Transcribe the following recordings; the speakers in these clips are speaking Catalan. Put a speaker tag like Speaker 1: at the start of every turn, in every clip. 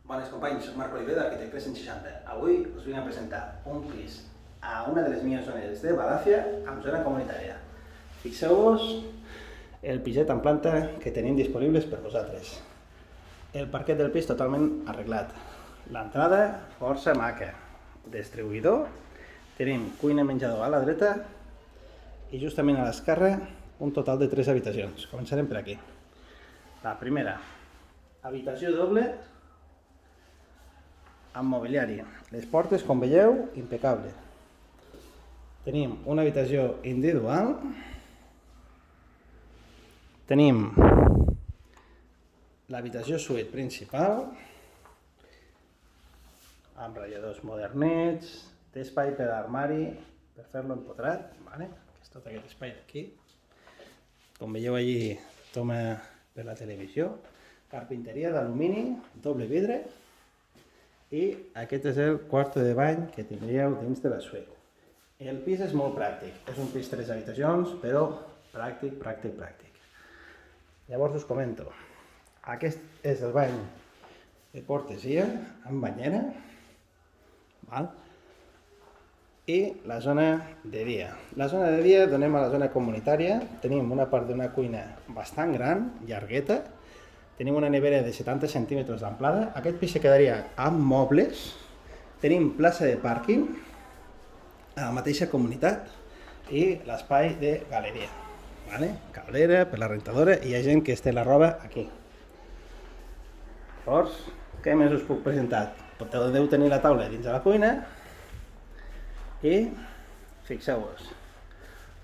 Speaker 1: Bones companys, soc Marc Oliver d'Arquitect 360. Avui us vinc a presentar un pis a una de les millors zones de Balàfia amb zona comunitària. Fixeu-vos el piset en planta que tenim disponibles per vosaltres. El parquet del pis totalment arreglat. L'entrada força maca. Distribuïdor. Tenim cuina i menjador a la dreta i justament a l'esquerra un total de 3 habitacions. Començarem per aquí. La primera, habitació doble amb mobiliari. Les portes, com veieu, impecable. Tenim una habitació individual. Tenim l'habitació suite principal amb ratlladors modernets, té espai per armari per fer-lo empotrat, vale? És tot aquest espai d'aquí. Com veieu allí, toma per la televisió, carpinteria d'alumini, doble vidre, i aquest és el quarto de bany que tindríeu dins de la suite. El pis és molt pràctic, és un pis 3 habitacions, però pràctic. Llavors us comento, aquest és el bany de cortesia amb banyera, val? I la zona de dia. La zona de dia donem a la zona comunitària, tenim una part d'una cuina bastant gran, llargueta, tenim una nevera de 70 centímetres d'amplada, aquest pis se quedaria amb mobles, tenim plaça de pàrquing a la mateixa comunitat i l'espai de galeria, vale? Caldera per la rentadora i hi ha gent que es té la roba aquí. Llavors, què més us puc presentar? Podeu tenir la taula dins de la cuina i fixeu-vos,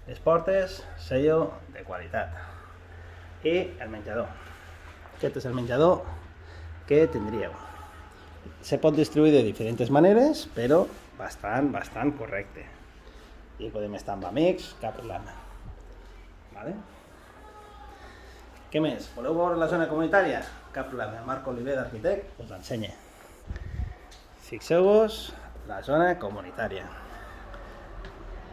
Speaker 1: les portes, sello de qualitat i el menjador. Aquest és el menjador que tindríeu. Se pot distribuir de diferents maneres, però bastant correcte. I podem estar amb amics, cap problema. Vale? Què més? Voleu veure la zona comunitària? Cap problema. Marc Oliver d'Arquitect us l'ensenya. Fixeu-vos la zona comunitària.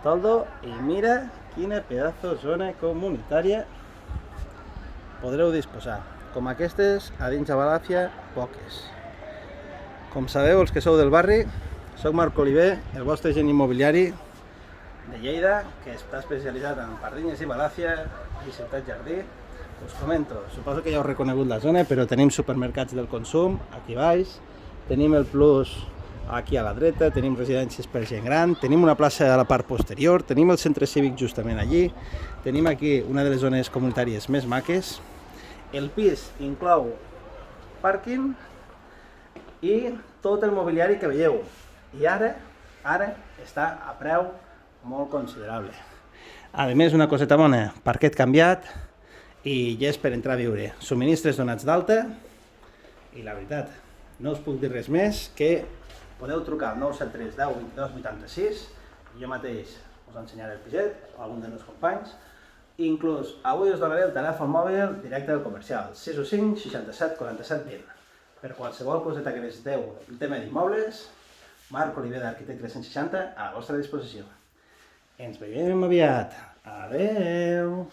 Speaker 1: Toldo, i mira quina pedazo zona comunitària podreu disposar. Com aquestes, a dins de Balàfia, poques. Com sabeu, els que sou del barri, soc Marc Oliver, el vostre agent immobiliari de Lleida, que està especialitzat en Pardines i Balàfia i Ciutat Jardí. Us comento, suposo que ja heu reconegut la zona, però tenim supermercats del consum aquí baix, tenim el Plus aquí a la dreta, tenim residències per gent gran, tenim una plaça a la part posterior, tenim el centre cívic justament allí, tenim aquí una de les zones comunitàries més maques. El pis inclou pàrquing i tot el mobiliari que veieu. I ara està a preu molt considerable. A més, una coseta bona, parquet canviat i llest per entrar a viure. Subministres donats d'alta i la veritat, no us puc dir res més que podeu trucar al 973 10 22 86 i jo mateix us ensenyaré el piset o algun dels meus companys. Inclús avui us donaré el telèfon mòbil directe del comercial, 615 67 47 20. Per qualsevol coseta que necessiteu el tema d'immobles, Marc Oliver d'Arquitect 360 a la vostra disposició. Ens veiem aviat. Adeu!